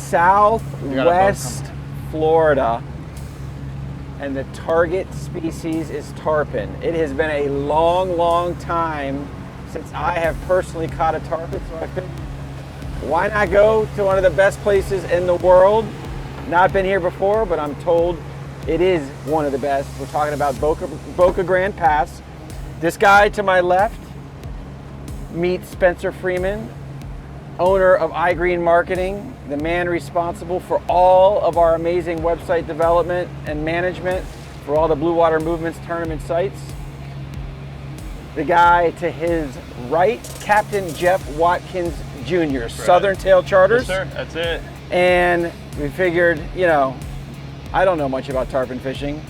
Southwest Florida, and the target species is tarpon. It has been a long time since I have personally caught a tarpon, so I figured, why not go to one of the best places in the world? Not been here before, but I'm told it is one of the best. We're talking about Boca Grande Pass. This guy to my left, meet Spencer Freeman, owner of iGreen Marketing, the man responsible for all of our amazing website development and management for all the Blue Water Movements tournament sites. The guy to his right, Captain Jeff Watkins Jr., right. Southern Tail Charters. Yes, sir, that's it. And we figured, you know, I don't know much about tarpon fishing.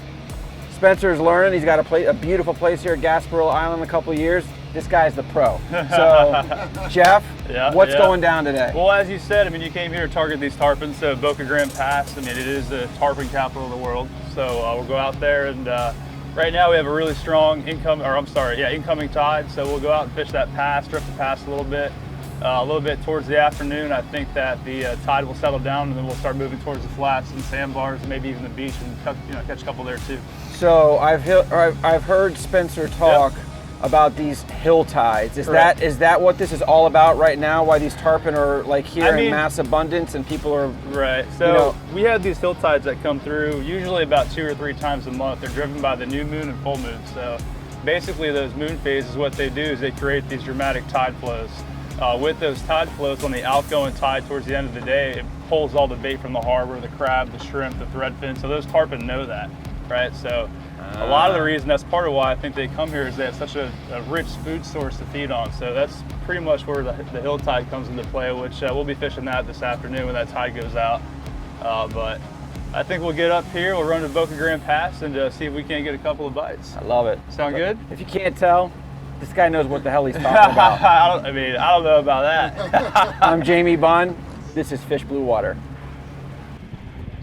Spencer's learning. He's got a beautiful place here at Gasparilla Island in a couple of years. This guy's the pro. So, Jeff, what's going down today? Well, as you said, I mean, you came here to target these tarpons. So Boca Grande Pass, I mean, it is the tarpon capital of the world. So we'll go out there, and right now we have a really strong incoming tide. So we'll go out and fish that pass, drift the pass a little bit towards the afternoon. I think that the tide will settle down, and then we'll start moving towards the flats and sandbars, and maybe even the beach, and catch a couple there too. So I've heard Spencer talk about these hill tides. Is that what this is all about right now? Why these tarpon are like here in mass abundance and people are right? So we have these hill tides that come through usually about 2 or 3 times a month. They're driven by the new moon and full moon. So basically, those moon phases, what they do is they create these dramatic tide flows. With those tide flows on the outgoing tide towards the end of the day, it pulls all the bait from the harbor, the crab, the shrimp, the threadfin. So those tarpon know that, right? So a lot of the reason, that's part of why I think they come here, is they have such a rich food source to feed on. So that's pretty much where the hill tide comes into play, which we'll be fishing that this afternoon when that tide goes out. But I think we'll get up here, we'll run to Boca Grande Pass and see if we can't get a couple of bites. I love it. Sound good? If you can't tell, this guy knows what the hell he's talking about. I don't know about that. I'm Jamie Bunn. This is Fish Blue Water.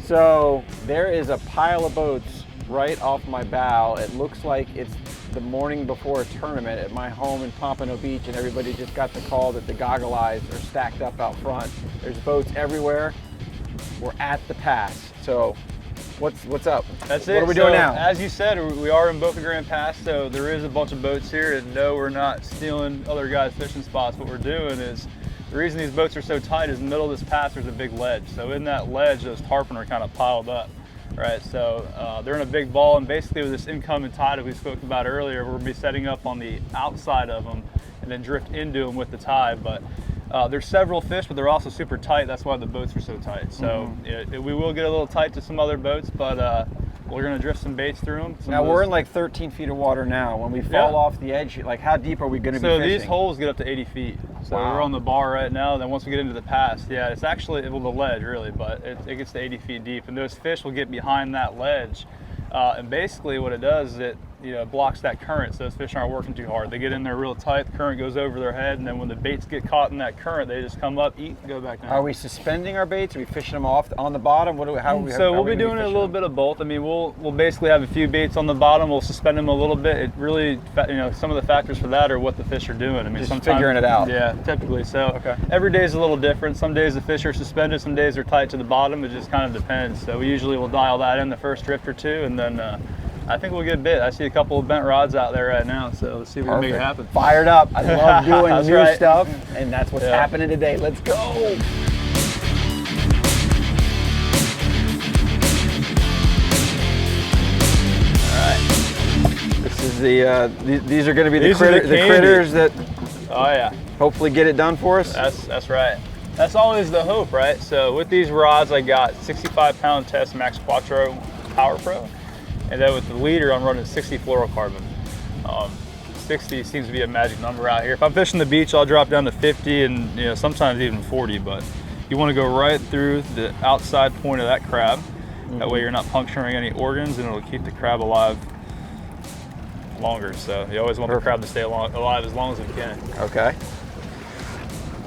So there is a pile of boats right off my bow. It looks like it's the morning before a tournament at my home in Pompano Beach, and everybody just got the call that the goggle eyes are stacked up out front. There's boats everywhere. We're at the pass. So what's up? That's it. What are we doing now? As you said, we are in Boca Grande Pass, so there is a bunch of boats here, and no, we're not stealing other guys' fishing spots. What we're doing is, the reason these boats are so tight is in the middle of this pass there's a big ledge. So in that ledge, those tarpon are kind of piled up, right? So they're in a big ball, and basically with this incoming tide that we spoke about earlier, we'll be setting up on the outside of them and then drift into them with the tide. But there's several fish, but they're also super tight. That's why the boats are so tight. So we will get a little tight to some other boats, but we're going to drift some baits through them. Now we're in like 13 feet of water now. When we fall off the edge, like how deep are we going to be fishing? So these holes get up to 80 feet. So we're on the bar right now. Then once we get into the pass, it's actually, the ledge really, but it gets to 80 feet deep. And those fish will get behind that ledge. And basically what it does is it blocks that current, so those fish aren't working too hard. They get in there real tight, the current goes over their head, and then when the baits get caught in that current, they just come up, eat, and go back down. Are we suspending our baits? Are we fishing them off on the bottom? So we'll be doing a little bit of both. I mean, we'll basically have a few baits on the bottom. We'll suspend them a little bit. It really, some of the factors for that are what the fish are doing. I mean, just sometimes figuring it out. Yeah, typically. So every day is a little different. Some days the fish are suspended, some days they're tight to the bottom. It just kind of depends. So we usually will dial that in the first drift or two, and then I think we'll get a bit. I see a couple of bent rods out there right now, so let's see if we can make it happen. Fired up. I love doing new stuff, and that's what's happening today. Let's go. All right. This is these are going to be the critters that hopefully get it done for us. That's right. That's always the hope, right? So with these rods, I got 65-pound Test Max Quattro Power Pro. And then with the leader, I'm running 60 fluorocarbon. 60 seems to be a magic number out here. If I'm fishing the beach, I'll drop down to 50 and sometimes even 40, but you want to go right through the outside point of that crab. That way you're not puncturing any organs, and it'll keep the crab alive longer. So you always want the crab to stay alive as long as it can. Okay.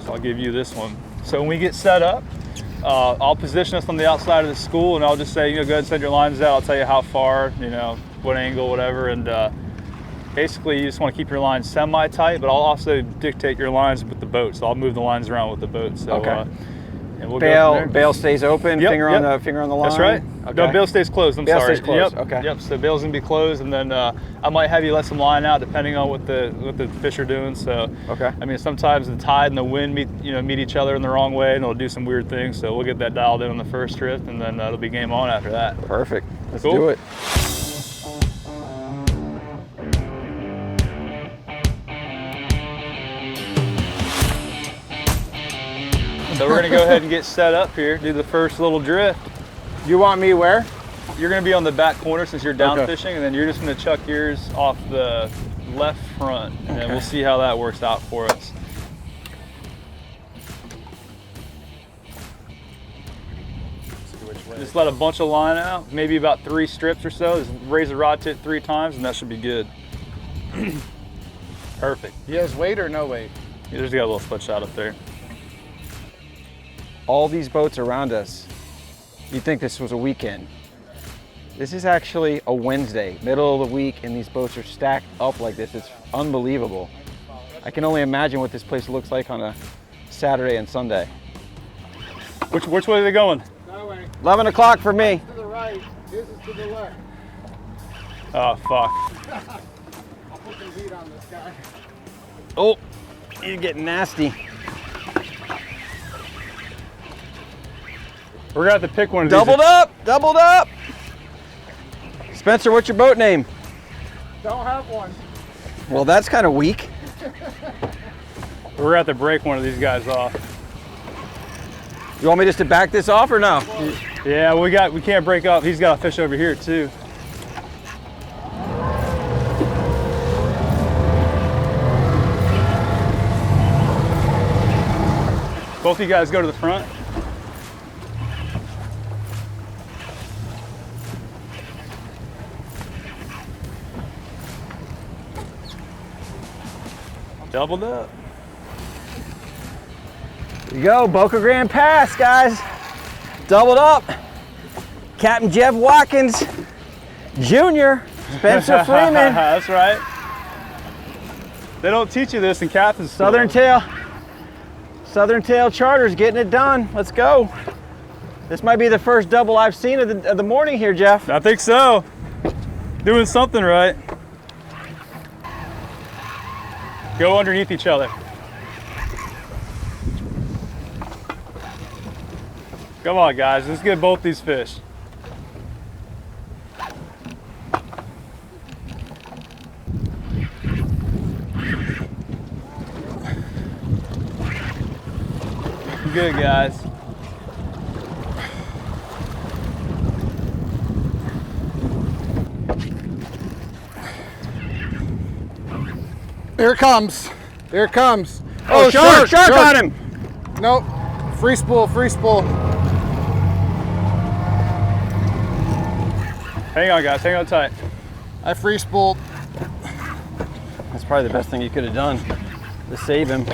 So I'll give you this one. So when we get set up, I'll position us on the outside of the school, and I'll just say, go ahead and send your lines out. I'll tell you how far, what angle, whatever. And basically, you just want to keep your lines semi-tight, but I'll also dictate your lines with the boat. So I'll move the lines around with the boat. So and we'll go from there. Bail stays open. Yep, Finger yep. on the line. That's right. Okay. No, bail stays closed. I'm bail sorry. Stays closed. Yep. Okay. Yep. So bail's gonna be closed, and then I might have you let some line out depending on what the fish are doing. So Okay. I mean, sometimes the tide and the wind meet each other in the wrong way, and it'll do some weird things. So we'll get that dialed in on the first trip, and then it'll be game on after that. Perfect. Let's Cool. do it. So we're gonna go ahead and get set up here, do the first little drift. You want me where? You're gonna be on the back corner since you're down Okay. fishing, and then you're just gonna chuck yours off the left front, and then we'll see how that works out for us. Just let a bunch of line out, maybe about 3 strips or so. Just raise the rod tip 3 times, and that should be good. Perfect. He has weight or no weight? You just got a little split shot up there. All these boats around us, you'd think this was a weekend. This is actually a Wednesday, middle of the week, and these boats are stacked up like this. It's unbelievable. I can only imagine what this place looks like on a Saturday and Sunday. Which way are they going? That way. 11 o'clock for me. To the right. His is to the left. Oh, fuck. I'll put some heat on this guy. Oh, you're getting nasty. We're gonna have to pick one of these. Doubled up. Spencer, what's your boat name? Don't have one. Well, that's kind of weak. We're gonna have to break one of these guys off. You want me just to back this off or no? Yeah, we can't break off. He's got a fish over here too. Both of you guys go to the front. Doubled up. Here you go, Boca Grande Pass, guys. Doubled up. Captain Jeff Watkins, Jr., Spencer Freeman. That's right. They don't teach you this in captain's school. Southern Tail Charters getting it done. Let's go. This might be the first double I've seen of the morning here, Jeff. I think so. Doing something right. Go underneath each other. Come on, guys. Let's get both these fish. Good, guys. Here it comes. Here it comes. Oh, shark on him. Nope. Free spool, free spool. Hang on, guys. Hang on tight. I free spooled. That's probably the best thing you could have done to save him.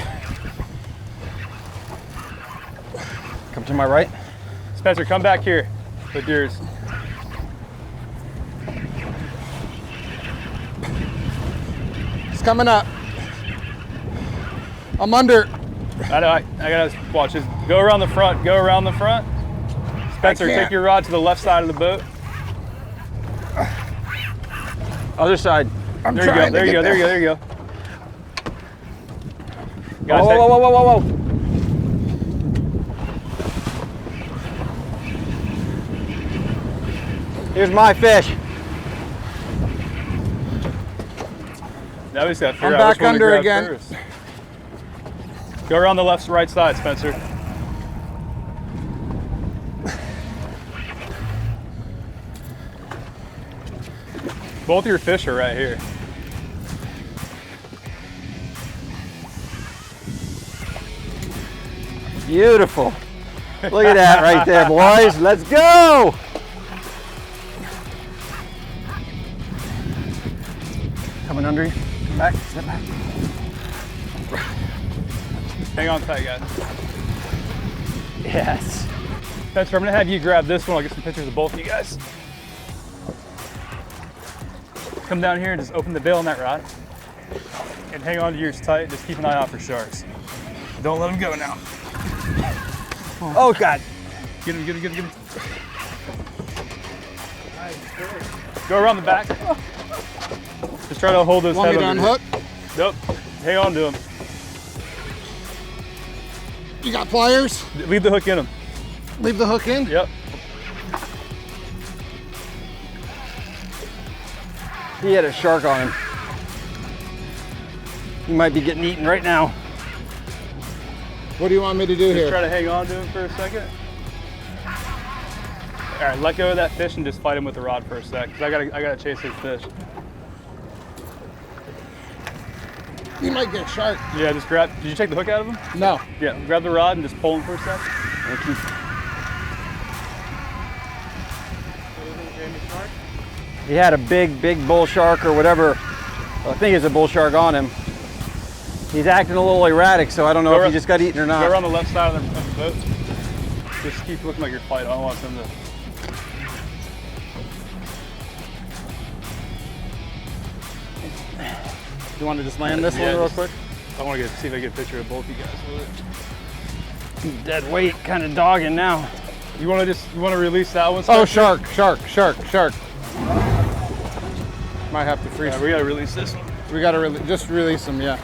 Come to my right. Spencer, come back here with yours. It's coming up. I'm under. I know. I gotta watch this. Go around the front. Go around the front. Spencer, take your rod to the left side of the boat. Other side. I'm There you go. trying to There you get go. There you go. there. There you go. Guys, Whoa. Here's my fish. Now we just gotta figure I'm out back which one to under grab again. first. Go around the left, right side, Spencer. Both of your fish are right here. Beautiful. Look at that right there, boys. Let's go. Coming under you. Come back. Step back. Hang on tight, guys. Yes. Spencer, I'm gonna have you grab this one. I'll get some pictures of both of you guys. Come down here and just open the bail on that rod. And hang on to yours tight. Just keep an eye out for sharks. Don't let them go now. Oh God. Get him, get him, get him, get him. Go around the back. Just try to hold his Want head me to under unhook? Nope. Hang on to him. You got pliers? Leave the hook in him. Leave the hook in? Yep. He had a shark on him. He might be getting eaten right now. What do you want me to do Just here? try to hang on to him for a second. All right, let go of that fish and just fight him with the rod for a sec. 'Cause I gotta chase his fish. You might get shark. Yeah, just grab. Did you take the hook out of him? No. Yeah, grab the rod and just pull him for a sec. Thank you. He had a big bull shark or whatever. I think it's a bull shark on him. He's acting a little erratic, so I don't know if he just got eaten or Go not. around the left side of the boat. Just keep looking like you're fighting. I don't want them to. You want to just land this Yeah, one real just- quick? I want to see if I get a picture of both you guys with it. Dead weight, kind of dogging now. You want to release that one? Oh, Spencer? shark. Might have to freeze. Yeah, we gotta release this one. We gotta just release them, yeah.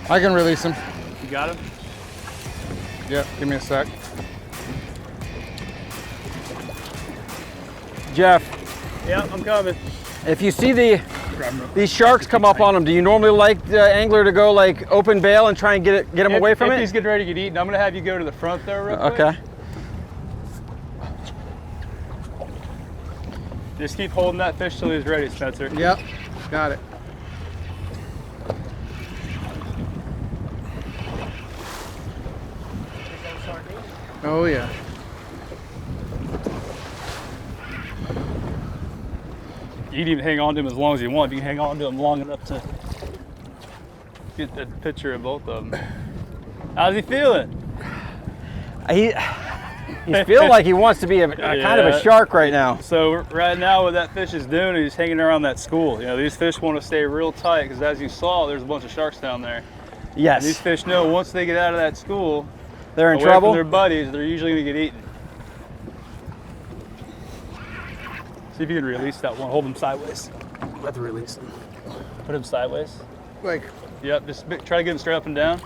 I can release him. You got him? Yeah, give me a sec. Jeff, Yeah, I'm coming. if you see these sharks come up on them, do you normally like the angler to go like open bail and try and get him away from If it? he's getting ready to get eaten, I'm gonna have you go to the front there real quick. Okay. Just keep holding that fish till he's ready, Spencer. Yep, got it. Oh yeah. You can even hang on to him as long as you want. You can hang on to him long enough to get the picture of both of them. How's he feeling? He's feeling like he wants to be a kind of a Yeah. shark right now. So right now what that fish is doing, he's hanging around that school. You know, these fish want to stay real tight because as you saw, there's a bunch of sharks down there. And these Yes, fish know once they get out of that school, they're in away trouble. from their buddies, they're usually gonna get eaten. See if you can release that one. Hold him sideways. Let the release him. Put him sideways. Like, Yep, just try to get him straight up and down.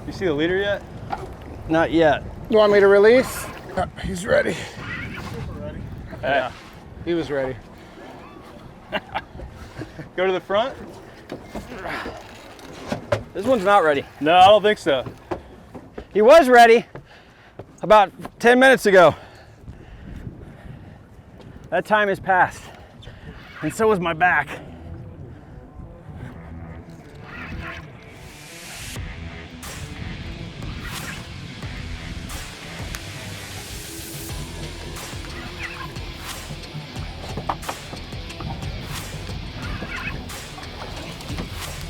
You see the leader yet? Not yet. you want me to release? He's ready. Yeah. He was ready. Go to the front? This one's not ready. No, I don't think so. He was ready about 10 minutes ago. That time has passed. And so is my back.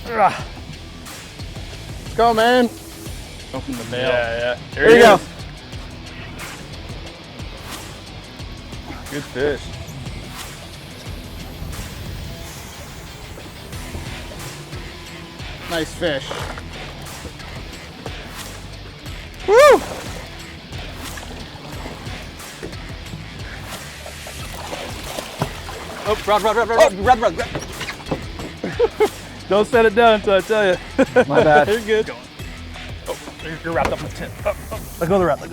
Ugh. Let's go, man. Open the mail. Yeah. There you go. Good fish. Nice fish. Woo! Oh, rod. Don't set it down until I tell you. My bad. You're good. Oh, you're wrapped up in the tip. Let go of the rod. There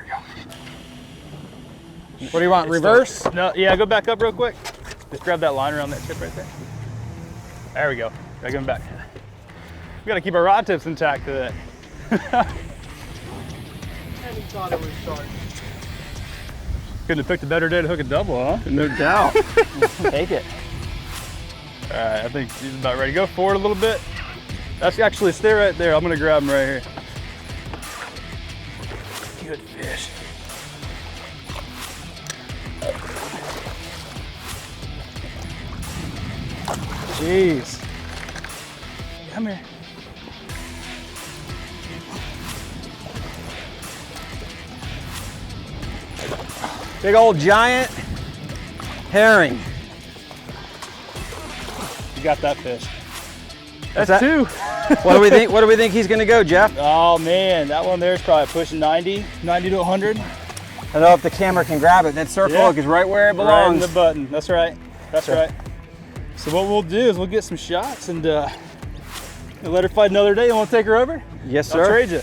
we go. What do you want, reverse? No, yeah, go back up real quick. Just grab that line around that tip right there. There we go. Drag him back. We gotta keep our rod tips intact today. Couldn't have picked a better day to hook a double, huh? No doubt. Take it. All right, I think he's about ready. Go forward a little bit. That's actually, stay right there. I'm gonna grab him right here. Good fish. Jeez. Come here. Big old giant herring. You got that fish. That's That's two. What do we think? What do we think he's going to go, Jeff? Oh man, that one there is probably pushing 90 to 100. I don't know if the camera can grab it. That surf hook is right where it Right belongs. in the button. That's right. That's right. So what we'll do is we'll get some shots and let her fight another day. You want to take her over? Yes, sir. I'll trade you.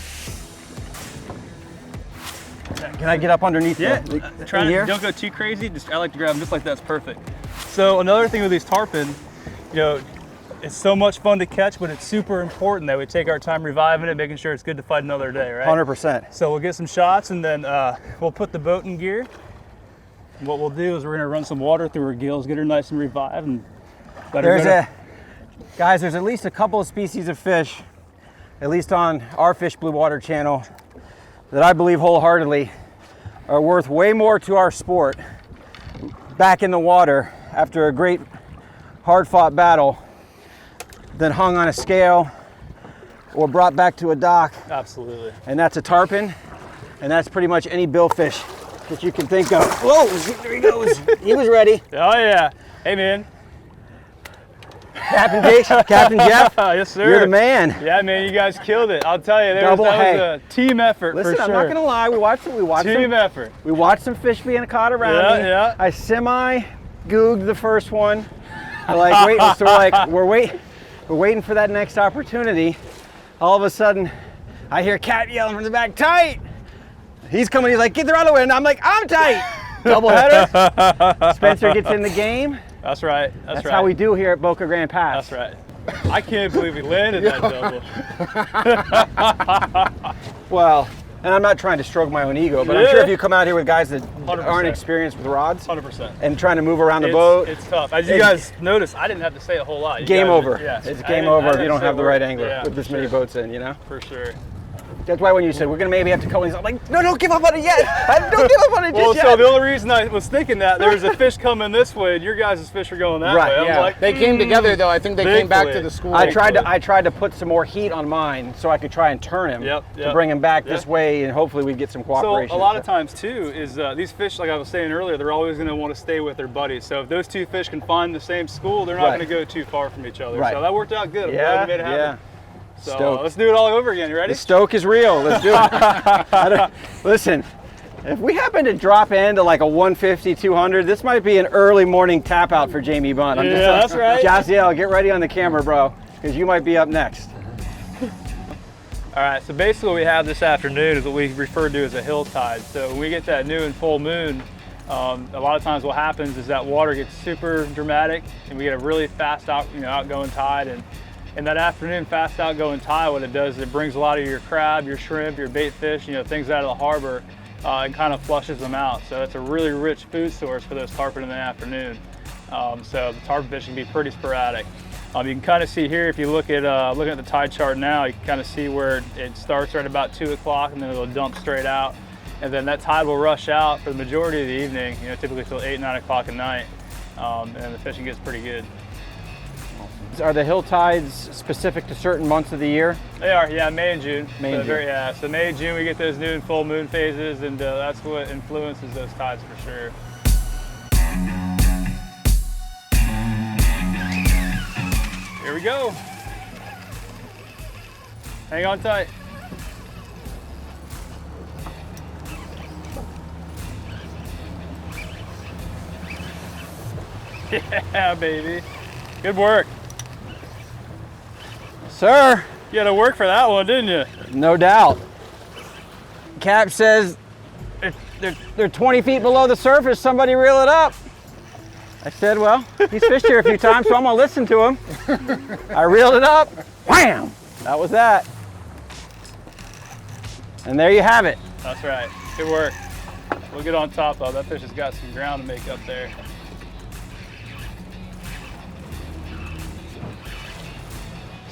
Can I get up underneath Yeah. the Try here? don't go too crazy. Just I like to grab them just like that's perfect. So another thing with these tarpon, you know, it's so much fun to catch, but it's super important that we take our time reviving it, making sure it's good to fight another day, right? 100%. So we'll get some shots and then we'll put the boat in gear. And what we'll do is we're gonna run some water through her gills, get her nice and revived, and let her Guys, there's at least a couple of species of fish, at least on our Fish Blue Water channel, that I believe wholeheartedly are worth way more to our sport back in the water after a great hard-fought battle than hung on a scale or brought back to a dock. Absolutely. And that's a tarpon, and that's pretty much any billfish that you can think of. Whoa, there he goes. He was ready. Oh yeah. Hey man. Captain Jeff, Yes sir. you're the man. Yeah man, you guys killed it. I'll tell you, that was a team effort. Listen, for sure. I'm not gonna lie, we watched Team effort. We watched some fish being caught around me. Yeah. I semi-googed the first one. We're waiting for that next opportunity. All of a sudden, I hear Cat yelling from the back, tight! He's coming, he's like, get the rod away, and I'm like, I'm tight! Double header. Spencer gets in the game. That's right. That's how we do here at Boca Grande Pass. That's right. I can't believe we landed that double. Well, and I'm not trying to stroke my own ego, but I'm sure if you come out here with guys that 100%. aren't experienced with rods 100%. and trying to move around the boat, It's tough. As you guys noticed, I didn't have to say a whole lot. You game guys- over. Yeah. It's game over if you don't have the right angler Yeah, with this for many sure. boats in, you know? For sure. That's why when you said, we're going to maybe have to cut one, I'm like, no, don't give up on it yet. Don't give up on it Well, just so yet. the only reason I was thinking that there was a fish coming this way and your guys' fish are going that Right, way. I yeah. was like, They came together though. I think they came back to the school. I tried to put some more heat on mine so I could try and turn him to bring him back this way, and hopefully we'd get some cooperation. So a lot of times too is these fish, like I was saying earlier, they're always going to want to stay with their buddies. So if those two fish can find the same school, they're not going to go too far from each other. Right. So that worked out good. I'm glad we made it happen. So Stoked. let's do it all over again. You ready? The stoke is real. Let's do it. Listen, if we happen to drop into like a 150, 200, this might be an early morning tap out for Jamie Bunn. That's right. Jaziel, get ready on the camera, bro, because you might be up next. All right, so basically what we have this afternoon is what we refer to as a hill tide. So when we get that new and full moon, a lot of times what happens is that water gets super dramatic and we get a really fast outgoing tide. And in that afternoon fast outgoing tide, what it does is it brings a lot of your crab, your shrimp, your bait fish, things out of the harbor and kind of flushes them out. So it's a really rich food source for those tarpon in the afternoon. So the tarpon fish can be pretty sporadic. You can kind of see here, if you look at looking at the tide chart now, you can kind of see where it starts right about 2 o'clock and then it'll dump straight out. And then that tide will rush out for the majority of the evening, typically till 8, 9 o'clock at night. And the fishing gets pretty good. Are the hill tides specific to certain months of the year? They are, yeah, May and June. May and June. So May and June we get those new and full moon phases, and that's what influences those tides for sure. Here we go. Hang on tight. Yeah, baby. Good work. Sir. You had to work for that one, didn't you? No doubt. Cap says they're 20 feet below the surface. Somebody reel it up. I said, well, he's fished here a few times, so I'm gonna listen to him. I reeled it up. Wham! That was that. And there you have it. That's right. Good work. We'll get on top though. That fish has got some ground to make up there.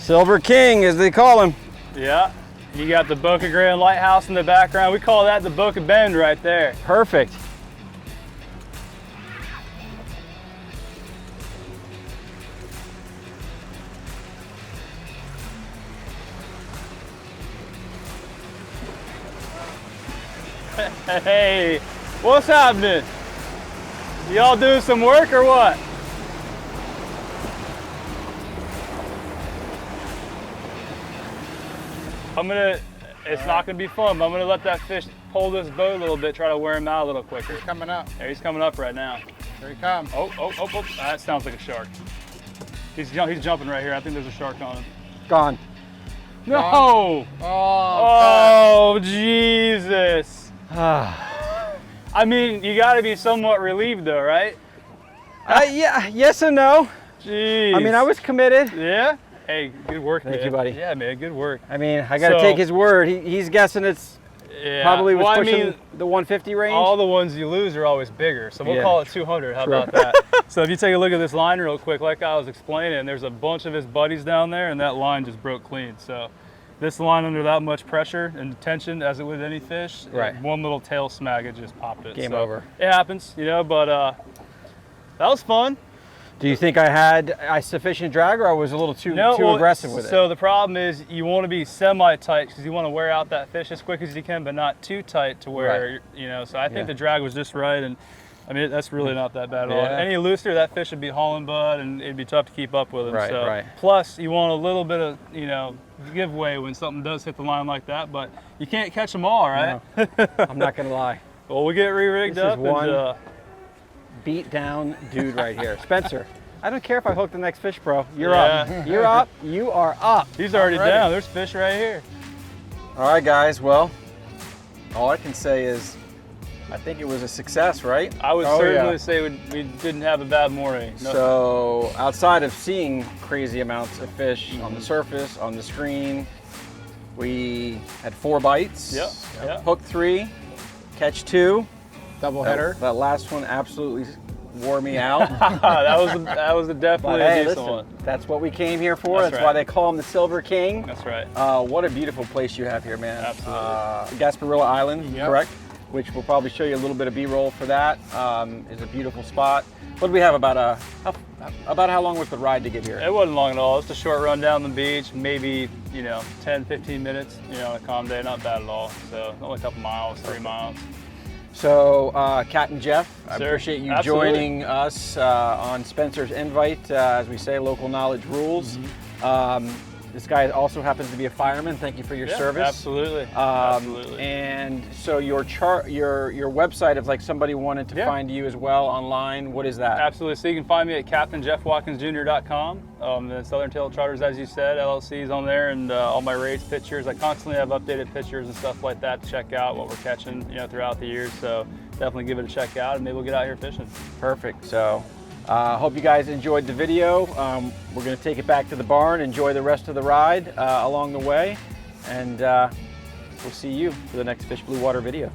Silver King, as they call him. Yeah. You got the Boca Grande lighthouse in the background. We call that the Boca Bend right there. Perfect. Hey, what's happening? Y'all doing some work or what? It's not gonna be fun, but I'm gonna let that fish pull this boat a little bit, try to wear him out a little quicker. He's coming up. There, he's coming up right now. Here he comes. Oh, that sounds like a shark. He's jumping right here. I think there's a shark on him. Gone. No! Oh, Jesus. I mean, you gotta be somewhat relieved though, right? Yeah, yes and no. Jeez. I mean, I was committed. Yeah? Hey, good work, man. Thank you, buddy. Yeah, man, good work. I mean, I got to take his word. He's guessing it's probably was pushing the 150 range. All the ones you lose are always bigger, so we'll call it 200. How about that? So if you take a look at this line real quick, like I was explaining, there's a bunch of his buddies down there, and that line just broke clean. So this line under that much pressure and tension, as it would any fish, one little tail smack, it just popped it. Game over. It happens, you know, but that was fun. Do you think I had sufficient drag, or I was a little too aggressive with it? So the problem is you want to be semi-tight because you want to wear out that fish as quick as you can, but not too tight to where, you know, so I think the drag was just right, and I mean, that's really not that bad at all. Any looser, that fish would be hauling butt, and it'd be tough to keep up with him. Right. Plus, you want a little bit of, you know, giveaway when something does hit the line like that, but you can't catch them all, right? No. I'm not going to lie. Well, we get re-rigged up. This is one beat down dude right here. Spencer, I don't care if I hook the next fish, bro. You're up. You're up. You are up. He's already down. There's fish right here. All right, guys. Well, all I can say is I think it was a success, right? I would certainly say we didn't have a bad morning. No. So outside of seeing crazy amounts of fish on the surface, on the screen, we had 4 bites. Yep. Hook 3, catch 2. Double header. That last one absolutely wore me out. that was definitely a decent one. That's what we came here for. That's right. why they call him the Silver King. That's right. What a beautiful place you have here, man. Absolutely. Gasparilla Island, correct? Which we'll probably show you a little bit of B-roll for that. Is a beautiful spot. What do we have about how long was the ride to get here? It wasn't long at all. It's a short run down the beach, maybe, you know, 10, 15 minutes, you know, on a calm day, not bad at all. So only a couple miles, 3 miles. So, Captain Jeff, I appreciate you joining us on Spencer's invite. As we say, local knowledge rules. This guy also happens to be a fireman. Thank you for your service. Absolutely. And so your website, if like somebody wanted to find you as well online, what is that? Absolutely. So you can find me at CaptainJeffWatkinsJr.com. The Southern Tail Charters, as you said, LLC is on there, and all my race pictures. I constantly have updated pictures and stuff like that to check out what we're catching, you know, throughout the years. So definitely give it a check out, and maybe we'll get out here fishing. Perfect. So. Hope you guys enjoyed the video. We're going to take it back to the barn, enjoy the rest of the ride along the way, and we'll see you for the next Fish Blue Water video.